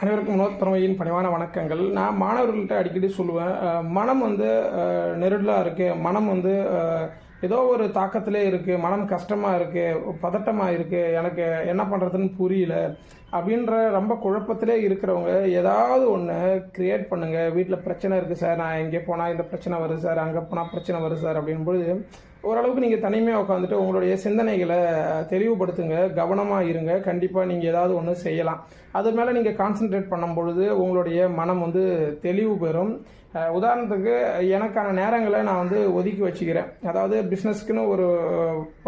அனைவருக்கும் வினோத் பரமையின் பணிவான வணக்கங்கள். நான் மாணவர்கள்ட்ட அடிக்கடி சொல்லுவேன், மனம் வந்து நெருடலாக இருக்குது, மனம் வந்து ஏதோ ஒரு தாக்கத்திலே இருக்குது, மனம் கஷ்டமாக இருக்குது, பதட்டமாக இருக்குது, எனக்கு என்ன பண்ணுறதுன்னு புரியல அப்படின்ற ரொம்ப குழப்பத்திலே இருக்கிறவங்க ஏதாவது ஒன்று க்ரியேட் பண்ணுங்கள். வீட்டில் பிரச்சனை இருக்குது சார், நான் எங்கே போனால் இந்த பிரச்சனை வருது சார், அங்கே போனால் பிரச்சனை வருது சார் அப்படின்பொழுது ஓரளவுக்கு நீங்கள் தனிமையாக உட்காந்துட்டு உங்களுடைய சிந்தனைகளை தெளிவுபடுத்துங்க, கவனமாக இருங்க. கண்டிப்பாக நீங்கள் ஏதாவது ஒன்று செய்யலாம். அது மேலே நீங்கள் கான்சென்ட்ரேட் பண்ணும் பொழுது உங்களுடைய மனம் வந்து தெளிவு பெறும். உதாரணத்துக்கு எனக்கான நேரங்களை நான் வந்து ஒதுக்கி வச்சுக்கிறேன். அதாவது பிஸ்னஸ்க்குன்னு ஒரு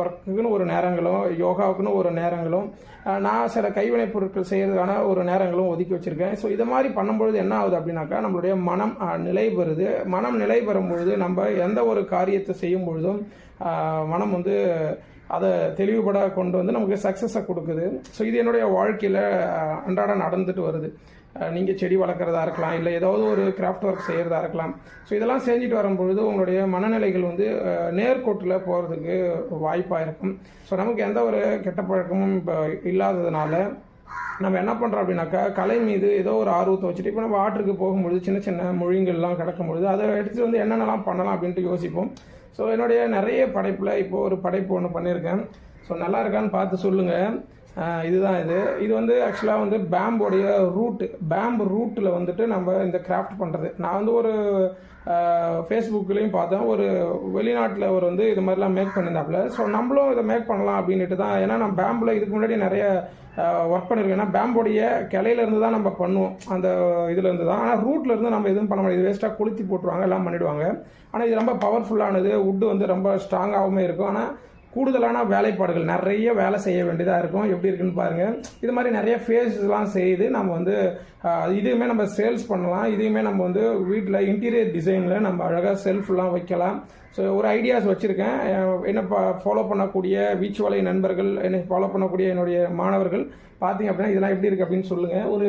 ஒர்க்குன்னு ஒரு நேரங்களும், யோகாவுக்குன்னு ஒரு நேரங்களும், நான் சில கைவினை பொருட்கள் செய்கிறதுக்கான ஒரு நேரங்களும் ஒதுக்கி வச்சுருக்கேன். ஸோ இதை மாதிரி பண்ணும்பொழுது என்ன ஆகுது அப்படின்னாக்கா, நம்மளுடைய மனம் நிலை பெறுது. மனம் நிலை பெறும்பொழுது நம்ம எந்த ஒரு காரியத்தை செய்யும் பொழுதும் மனம் வந்து அதை தெளிவுபட கொண்டு வந்து நமக்கு சக்ஸஸை கொடுக்குது. ஸோ இது என்னுடைய வாழ்க்கையில் அன்றாட நடந்துட்டு வருது. நீங்கள் செடி வளர்க்குறதா இருக்கலாம், இல்லை ஏதாவது ஒரு கிராஃப்ட் ஒர்க் செய்கிறதா இருக்கலாம். ஸோ இதெல்லாம் செஞ்சுட்டு வரும்பொழுது உங்களுடைய மனநிலைகள் வந்து நேர்கோட்டில் போகிறதுக்கு வாய்ப்பாக இருக்கும். ஸோ நமக்கு எந்த ஒரு கெட்ட பழக்கமும் இப்போ இல்லாததுனால நம்ம என்ன பண்ணுறோம் அப்படின்னாக்கா, கலை மீது ஏதோ ஒரு ஆர்வத்தை வச்சுட்டு இப்போ நம்ம ஆற்றுக்கு போகும்பொழுது சின்ன சின்ன மொழிங்கள்லாம் கிடக்கும்பொழுது அதை எடுத்துகிட்டு வந்து என்னென்னலாம் பண்ணலாம் அப்படின்ட்டு யோசிப்போம். ஸோ என்னுடைய நிறைய படைப்பில் இப்போது ஒரு படைப்பு ஒன்று பண்ணியிருக்கேன். ஸோ நல்லா இருக்கான்னு பார்த்து சொல்லுங்கள். இதுதான் இது வந்து ஆக்சுவலாக வந்து பேம்போடைய பேம்பு ரூட்டில் வந்துட்டு நம்ம இந்த கிராஃப்ட் பண்ணுறது. நான் வந்து ஒரு ஃபேஸ்புக்லேயும் பார்த்தேன், ஒரு வெளிநாட்டில் ஒரு வந்து இது மாதிரிலாம் மேக் பண்ணியிருந்தாப்புல. ஸோ நம்மளும் இதை மேக் பண்ணலாம் அப்படின்ட்டு தான். ஏன்னா நான் பேம்பில் இதுக்கு முன்னாடி நிறைய ஒர்க் பண்ணியிருக்கேன். ஏன்னா பேம்போடைய கிளையிலேருந்து தான் நம்ம பண்ணுவோம், அந்த இதுலேருந்து தான். ஆனால் ரூட்லேருந்து நம்ம எதுவும் பண்ண முடியாது, வேஸ்ட்டாக கொளுத்தி போட்டுருவாங்க, எல்லாம் பண்ணிவிடுவாங்க. ஆனால் இது ரொம்ப பவர்ஃபுல்லானது, வுட்டு வந்து ரொம்ப ஸ்ட்ராங்காகவும் இருக்கும். ஆனால் கூடுதலான வேலைப்பாடுகள், நிறைய வேலை செய்ய வேண்டியதாக இருக்கும். எப்படி இருக்குன்னு பாருங்கள். இது மாதிரி நிறைய ஃபேஸ்லாம் செய்து நம்ம வந்து இதையுமே நம்ம சேல்ஸ் பண்ணலாம். இதையுமே நம்ம வந்து வீட்டில் இன்டீரியர் டிசைனில் நம்ம அழகாக செல்ஃப்லாம் வைக்கலாம். ஸோ ஒரு ஐடியாஸ் வச்சுருக்கேன். என்ன ஃபாலோ பண்ணக்கூடிய வீச்சுவலை நண்பர்கள், என்னை ஃபாலோ பண்ணக்கூடிய என்னுடைய மாணவர்கள் பார்த்தீங்க அப்படின்னா இதெல்லாம் எப்படி இருக்குது அப்படின்னு சொல்லுங்கள். ஒரு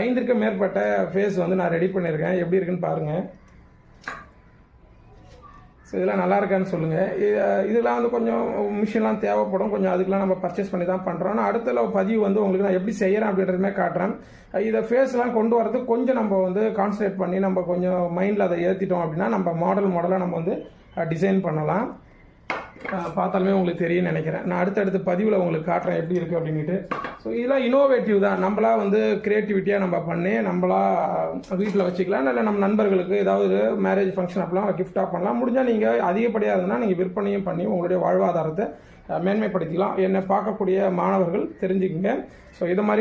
5க்கும் மேற்பட்ட ஃபேஸ் வந்து நான் ரெடி பண்ணியிருக்கேன். எப்படி இருக்குன்னு பாருங்கள். ஸோ இதெல்லாம் நல்லா இருக்கான்னு சொல்லுங்கள். இதெல்லாம் வந்து கொஞ்சம் மிஷின்லாம் தேவைப்படும், கொஞ்சம் அதுக்கெலாம் நம்ம பர்ச்சேஸ் பண்ணி தான் பண்ணுறோம். ஆனால் அடுத்த பதிவு வந்து உங்களுக்கு நான் எப்படி செய்கிறேன் அப்படின்றதுமே காட்டுறேன். இதை ஃபேஸ்லாம் கொண்டு வரதுக்கு கொஞ்சம் நம்ம வந்து கான்சன்ட்ரேட் பண்ணி நம்ம கொஞ்சம் மைண்டில் அதை ஏற்றிட்டோம் அப்படின்னா நம்ம மாடலாக நம்ம வந்து டிசைன் பண்ணலாம். பார்த்தாலுமே உங்களுக்கு தெரியும்னு நினைக்கிறேன். நான் அடுத்தடுத்த பதிவில் உங்களுக்கு காட்டுறேன் எப்படி இருக்குது அப்படின்ட்டு. ஸோ இதெல்லாம் இனோவேட்டிவ் தான். நம்மளா வந்து க்ரியேட்டிவிட்டியாக நம்ம பண்ணி நம்மளா வீட்டில் வச்சுக்கலாம். இல்லை நம்ம நண்பர்களுக்கு ஏதாவது மேரேஜ் ஃபங்க்ஷன் அப்படிலாம் கிஃப்டாக பண்ணலாம். முடிஞ்சால் நீங்கள் அதிகப்படியாக இருந்ததுன்னா நீங்கள் விற்பனையும் பண்ணி உங்களுடைய வாழ்வாதாரத்தை மேன்மைப்படுத்திக்கலாம். என்னை பார்க்கக்கூடிய மாணவர்கள் தெரிஞ்சுக்கங்க. ஸோ இது மாதிரி